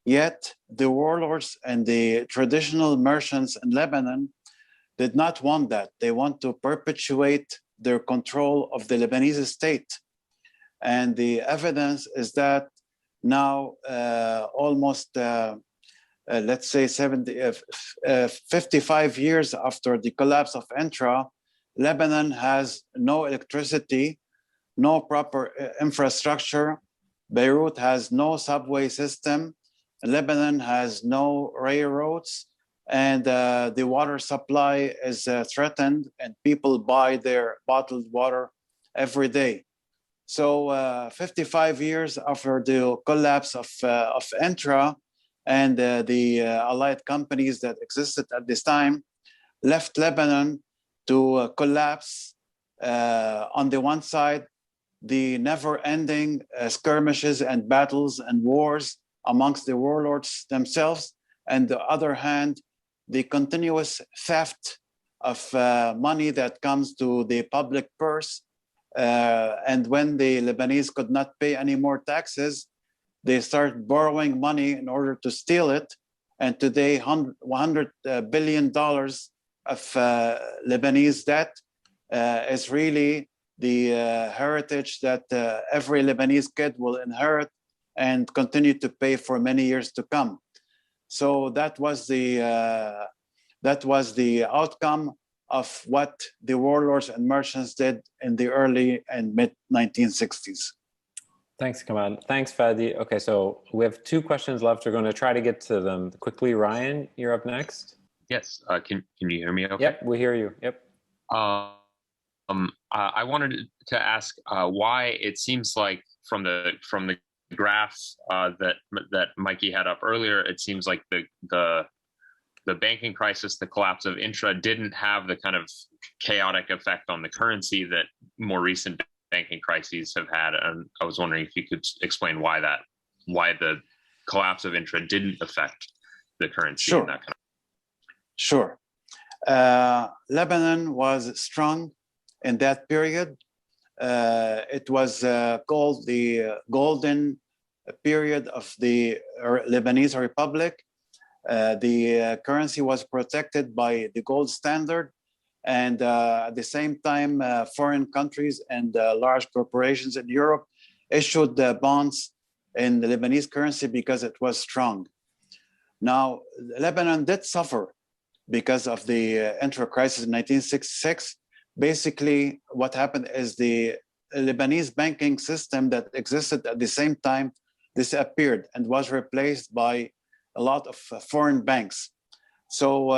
Yet the warlords and the traditional merchants in Lebanon did not want that. They want to perpetuate their control of the Lebanese state. And the evidence is that now almost let's say 55 years after the collapse of Intra, Lebanon has no electricity, no proper infrastructure. Beirut has no subway system. Lebanon has no railroads, and the water supply is threatened, and people buy their bottled water every day. So 55 years after the collapse of Intra, and the allied companies that existed at this time left Lebanon to collapse. On the one side, the never-ending skirmishes and battles and wars amongst the warlords themselves, and the other hand, the continuous theft of money that comes to the public purse. And when the Lebanese could not pay any more taxes, they started borrowing money in order to steal it. And today, $100 billion of Lebanese debt is really the heritage that every Lebanese kid will inherit and continue to pay for many years to come. So that was the outcome of what the warlords and merchants did in the early and mid 1960s.
Thanks, Kamal. Thanks, Fadi. Okay, so we have 2 questions left. We're going to try to get to them quickly. Ryan, you're up next.
Yes. Can you hear me okay?
Yep, we hear you. Yep.
I wanted to ask why it seems like from the graphs that Mikey had up earlier, it seems like the banking crisis, the collapse of Intra, didn't have the kind of chaotic effect on the currency that more recent banking crises have had. And I was wondering if you could explain why the collapse of Intra didn't affect the currency.
Sure.
And that kind of.
Sure. Lebanon was strong in that period. It was called the golden period of the Lebanese Republic. The currency was protected by the gold standard, and at the same time, foreign countries and large corporations in Europe issued bonds in the Lebanese currency because it was strong. Now, Lebanon did suffer because of the Intra crisis in 1966. Basically, what happened is the Lebanese banking system that existed at the same time disappeared and was replaced by a lot of foreign banks. So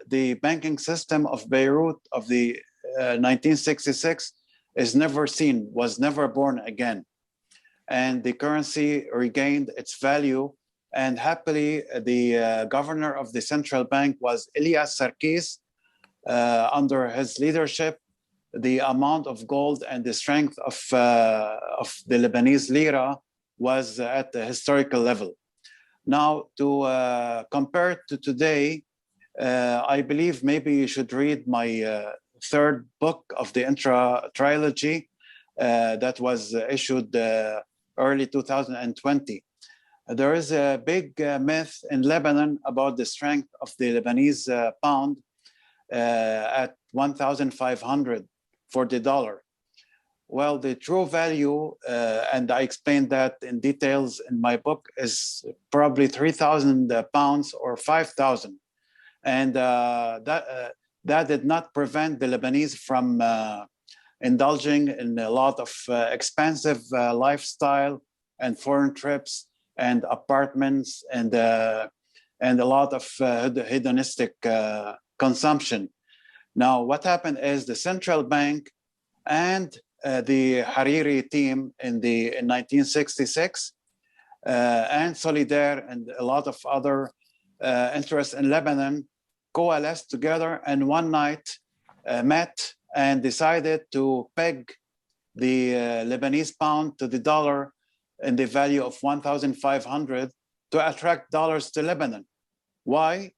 the banking system of Beirut of the 1966 is never seen, was never born again. And the currency regained its value. And happily, the governor of the central bank was Elias Sarkis. Under his leadership, the amount of gold and the strength of the Lebanese lira was at a historical level. Now, to compare to today, I believe maybe you should read my third book of the Intra trilogy that was issued early 2020. There is a big myth in Lebanon about the strength of the Lebanese pound at 1,500 for the dollar. Well, the true value, and I explained that in details in my book, is probably 3,000 pounds or 5,000. And that did not prevent the Lebanese from indulging in a lot of expensive lifestyle and foreign trips and apartments and a lot of hedonistic consumption. Now, what happened is the central bank and the Hariri team in 1966 and Solidaire and a lot of other interests in Lebanon coalesced together and one night met and decided to peg the Lebanese pound to the dollar in the value of 1,500 to attract dollars to Lebanon. Why?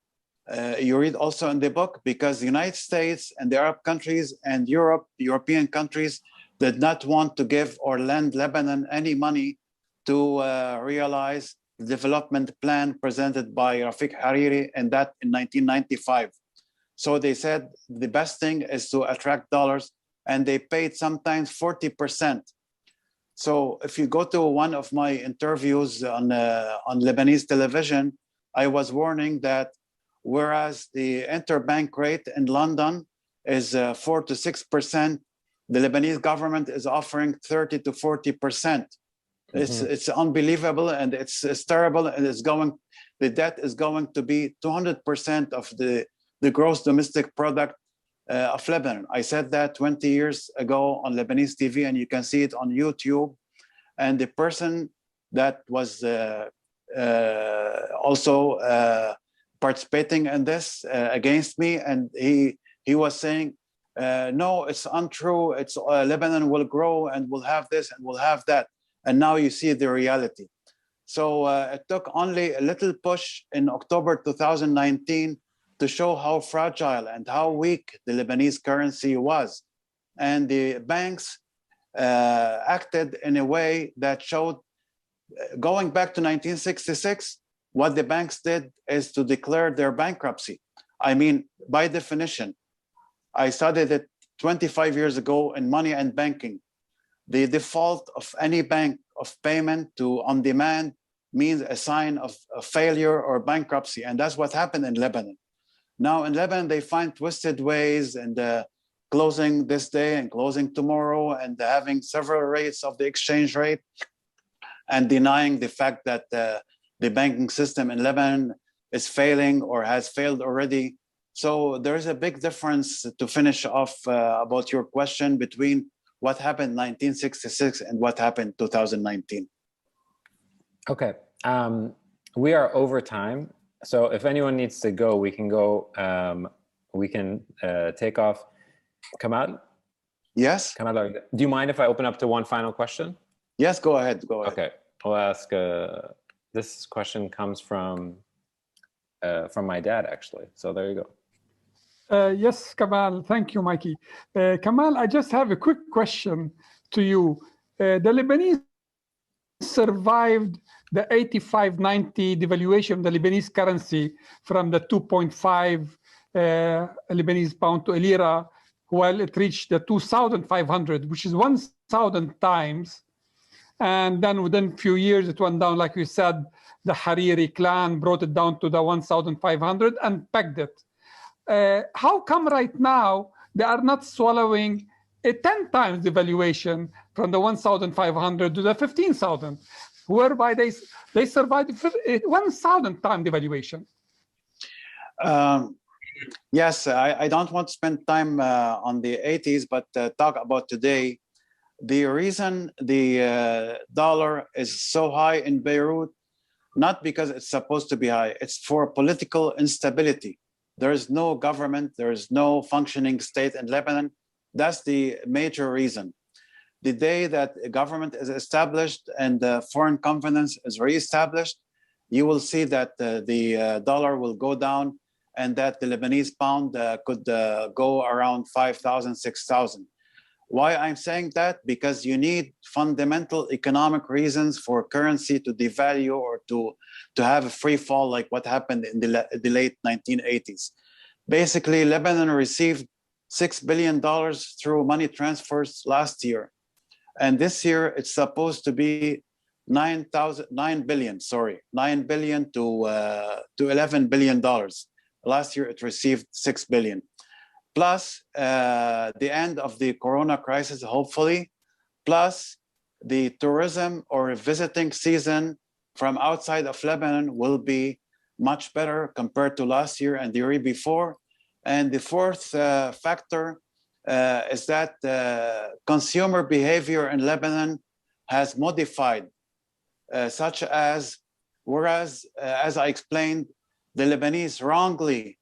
You read also in the book, because the United States and the Arab countries and European countries did not want to give or lend Lebanon any money to realize the development plan presented by Rafik Hariri and that in 1995. So they said the best thing is to attract dollars, and they paid sometimes 40%. So if you go to one of my interviews on Lebanese television, I was warning that whereas the interbank rate in London is 4 to 6%, the Lebanese government is offering 30 to 40%. It's unbelievable, and it's terrible, and the debt is going to be 200% of the gross domestic product of Lebanon. I said that 20 years ago on Lebanese TV, and you can see it on YouTube. And the person that was also participating in this against me, and he was saying, no, it's untrue. It's Lebanon will grow and we'll have this and we'll have that. And now you see the reality. So it took only a little push in October 2019 to show how fragile and how weak the Lebanese currency was. And the banks acted in a way that showed, going back to 1966, what the banks did is to declare their bankruptcy. I mean, by definition, I studied it 25 years ago in money and banking. The default of any bank of payment to on demand means a sign of a failure or bankruptcy. And that's what happened in Lebanon. Now in Lebanon, they find twisted ways and closing this day and closing tomorrow and having several rates of the exchange rate and denying the fact that the banking system in Lebanon is failing or has failed already. So there's a big difference, to finish off about your question, between what happened in 1966 and what happened in 2019.
Okay, we are over time. So if anyone needs to go, we can go, we can take off. Kamal?
Yes?
Kamal, do you mind if I open up to one final question?
Yes, go ahead, go ahead.
Okay, I'll ask, this question comes from my dad, actually. So there you go.
Yes, Kamal, thank you, Mikey. Kamal, I just have a quick question to you. The Lebanese survived the 85-90 devaluation of the Lebanese currency from the 2.5 Lebanese pound to a lira, while it reached the 2,500, which is 1,000 times. And then within a few years, it went down, like you said, the Hariri clan brought it down to the 1,500 and pegged it. How come right now they are not swallowing a 10 times devaluation from the 1,500 to the 15,000, whereby they survived 1,000 time devaluation?
Yes, I don't want to spend time on the 80s, but talk about today. The reason the dollar is so high in Beirut, not because it's supposed to be high, it's for political instability. There is no government, there is no functioning state in Lebanon. That's the major reason. The day that a government is established and foreign confidence is reestablished, you will see that the dollar will go down and that the Lebanese pound could go around 5,000, 6,000. Why I'm saying that? Because you need fundamental economic reasons for currency to devalue or to have a free fall like what happened in the late 1980s. Basically, Lebanon received $6 billion through money transfers last year. And this year, it's supposed to be 9 billion to $11 billion. Last year, it received $6 billion. Plus the end of the Corona crisis, hopefully, plus the tourism or visiting season from outside of Lebanon will be much better compared to last year and the year before. And the fourth factor is that consumer behavior in Lebanon has modified, such as, whereas, as I explained, the Lebanese wrongly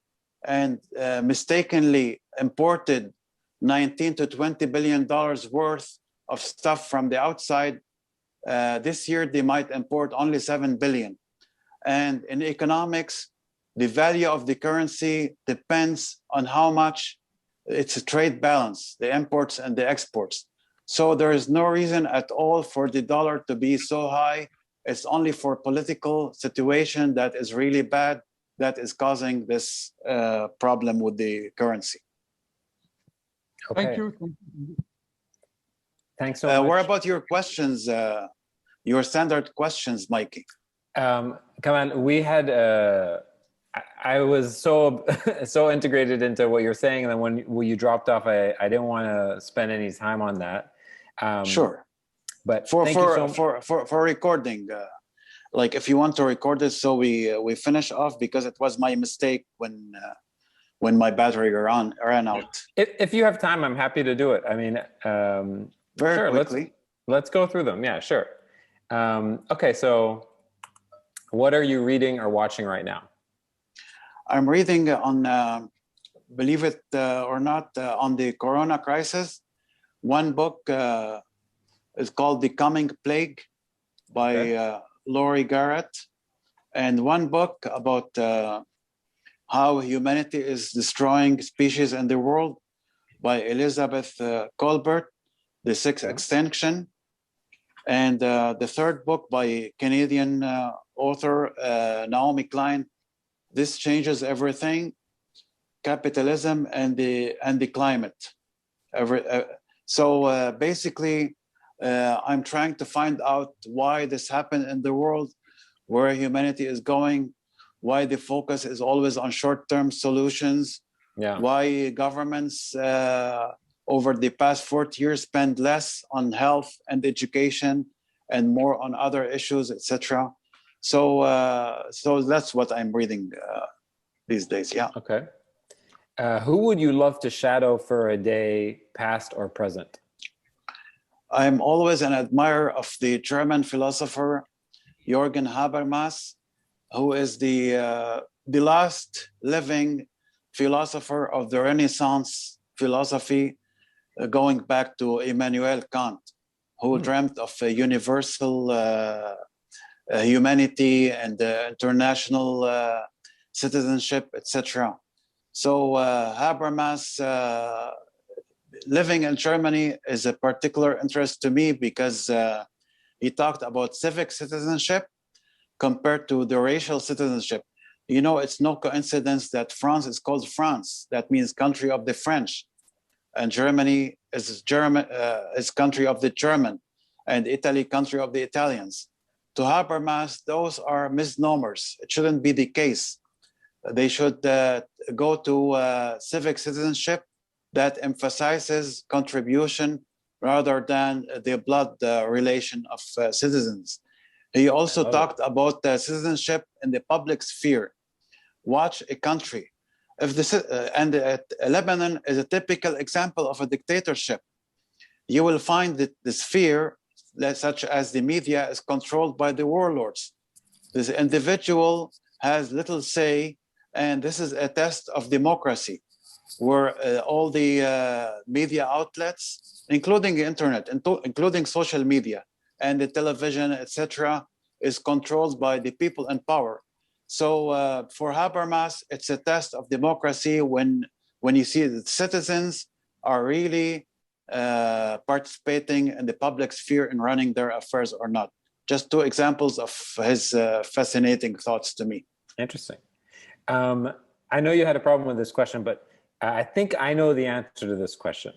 and mistakenly imported 19 to $20 billion worth of stuff from the outside. This year, they might import only 7 billion. And in economics, the value of the currency depends on how much it's a trade balance, the imports and the exports. So there is no reason at all for the dollar to be so high. It's only for political situation that is really bad that is causing this problem with the currency.
Okay.
Thank you.
Thanks so much.
What about your questions, your standard questions, Mikey?
Kamal, we had, I was so integrated into what you're saying, and then when you dropped off, I didn't want to spend any time on that.
Sure.
But
for recording, like if you want to record this, so we finish off, because it was my mistake when my battery ran out.
If you have time, I'm happy to do it. I mean,
very
sure,
quickly.
Let's go through them. Yeah, sure. Okay, so what are you reading or watching right now?
I'm reading on believe it or not, on the Corona crisis. One book is called The Coming Plague by Laurie Garrett, and one book about how humanity is destroying species in the world by Elizabeth Colbert, The Sixth Extinction. And the third book by Canadian author Naomi Klein, This Changes Everything, Capitalism and the Climate. So basically, I'm trying to find out why this happened in the world, where humanity is going, why the focus is always on short-term solutions, why governments over the past 40 years spend less on health and education and more on other issues, etc. So that's what I'm reading these days. Yeah.
Okay. Who would you love to shadow for a day, past or present?
I'm always an admirer of the German philosopher Jürgen Habermas, who is the last living philosopher of the Renaissance philosophy, going back to Immanuel Kant, who dreamt of a universal humanity and international citizenship, etc. So Habermas, living in Germany is a particular interest to me because he talked about civic citizenship compared to the racial citizenship. You know, it's no coincidence that France is called France. That means country of the French. And Germany is country of the German, and Italy, country of the Italians. To Habermas, those are misnomers. It shouldn't be the case. They should go to civic citizenship that emphasizes contribution rather than the blood relation of citizens. He also talked about citizenship in the public sphere. Watch a country. And Lebanon is a typical example of a dictatorship. You will find that the sphere, such as the media, is controlled by the warlords. This individual has little say, and this is a test of democracy, where all the media outlets, including the internet, including social media and the television, etc., is controlled by the people in power. So for Habermas, it's a test of democracy when you see that citizens are really participating in the public sphere in running their affairs or not. Just two examples of his fascinating thoughts to me.
Interesting. I know you had a problem with this question, but I think I know the answer to this question.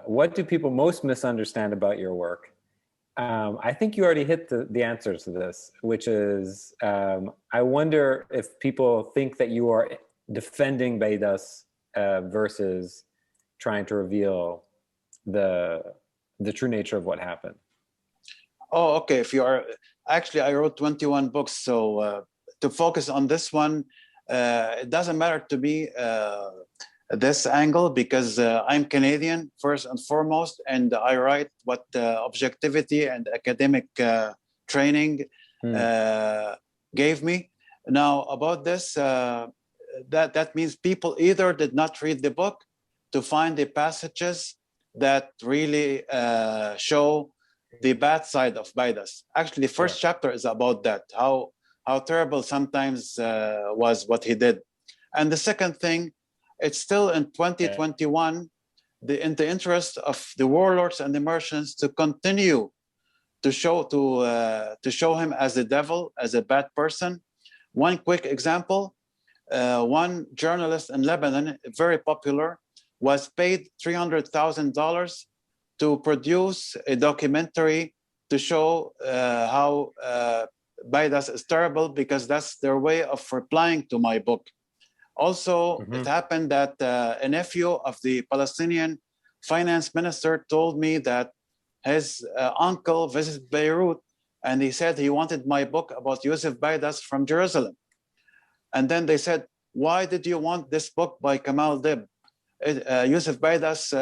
What do people most misunderstand about your work? I think you already hit the answers to this, which is, I wonder if people think that you are defending Beidas versus trying to reveal the true nature of what happened.
Oh, okay. If you are, actually, I wrote 21 books. So to focus on this one, it doesn't matter to me this angle because I'm Canadian first and foremost, and I write what objectivity and academic training gave me. Now about this, that means people either did not read the book to find the passages that really show the bad side of Beidas. Actually, the first chapter is about that, how terrible sometimes was what he did. And the second thing, it's still in 2021, in the interest of the warlords and the merchants to continue to show him as the devil, as a bad person. One quick example, one journalist in Lebanon, very popular, was paid $300,000 to produce a documentary to show how Beidas is terrible, because that's their way of replying to my book. Also, it happened that a nephew of the Palestinian finance minister told me that his uncle visited Beirut, and he said he wanted my book about Yusuf Beidas from Jerusalem. And then they said, why did you want this book by Kamal Dib? Yusuf Beidas,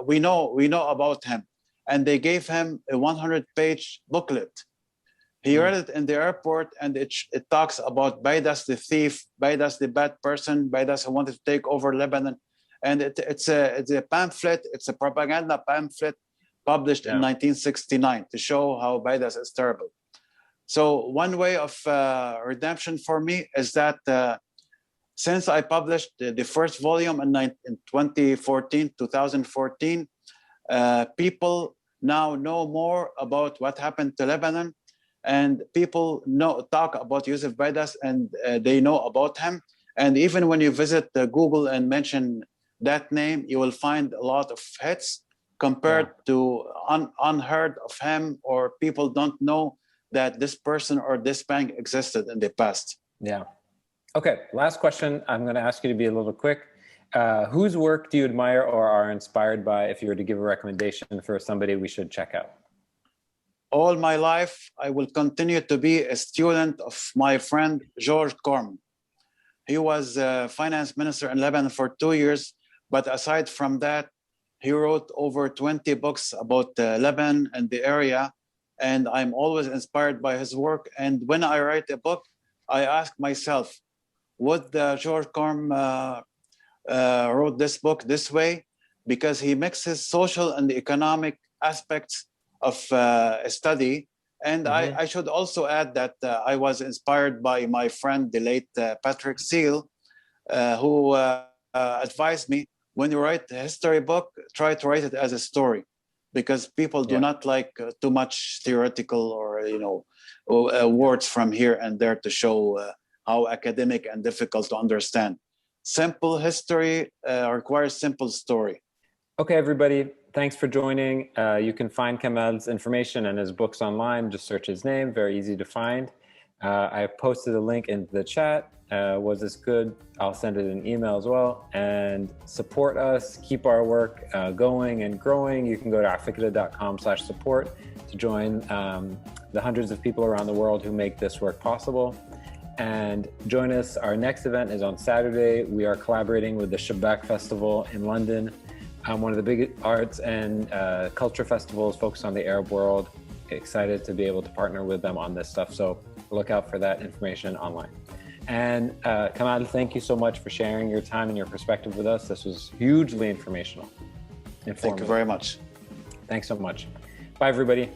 we know about him. And they gave him a 100-page booklet. He read it in the airport, and it talks about Baidas the thief, Baidas the bad person, Baidas who wanted to take over Lebanon. And it's a pamphlet, it's a propaganda pamphlet published in 1969 to show how Baidas is terrible. So one way of redemption for me is that since I published the first volume in 2014, people now know more about what happened to Lebanon, and people talk about Yusuf Baidas, and they know about him. And even when you visit Google and mention that name, you will find a lot of hits compared to unheard of him, or people don't know that this person or this bank existed in the past.
Yeah. Okay, last question. I'm going to ask you to be a little quick. Whose work do you admire or are inspired by, if you were to give a recommendation for somebody we should check out?
All my life, I will continue to be a student of my friend George Corman. He was finance minister in Lebanon for 2 years, but aside from that, he wrote over 20 books about Lebanon and the area, and I'm always inspired by his work. And when I write a book, I ask myself, would George Corman wrote this book this way? Because he mixes social and economic aspects of a study. And I should also add that I was inspired by my friend, the late Patrick Seal, who advised me, when you write a history book, try to write it as a story, because people do not like too much theoretical or words from here and there to show how academic and difficult to understand. Simple history requires simple story.
Okay, everybody, thanks for joining. You can find Kamal's information and his books online. Just search his name, very easy to find. I posted a link in the chat. Was this good? I'll send it in an email as well. And support us, keep our work going and growing. You can go to afikra.com/support to join the hundreds of people around the world who make this work possible. And join us. Our next event is on Saturday. We are collaborating with the Shabak Festival in London, one of the big arts and culture festivals focused on the Arab world. Excited to be able to partner with them on this stuff. So look out for that information online. And Kamal, thank you so much for sharing your time and your perspective with us. This was hugely informational.
Thank you very much.
Thanks so much. Bye, everybody.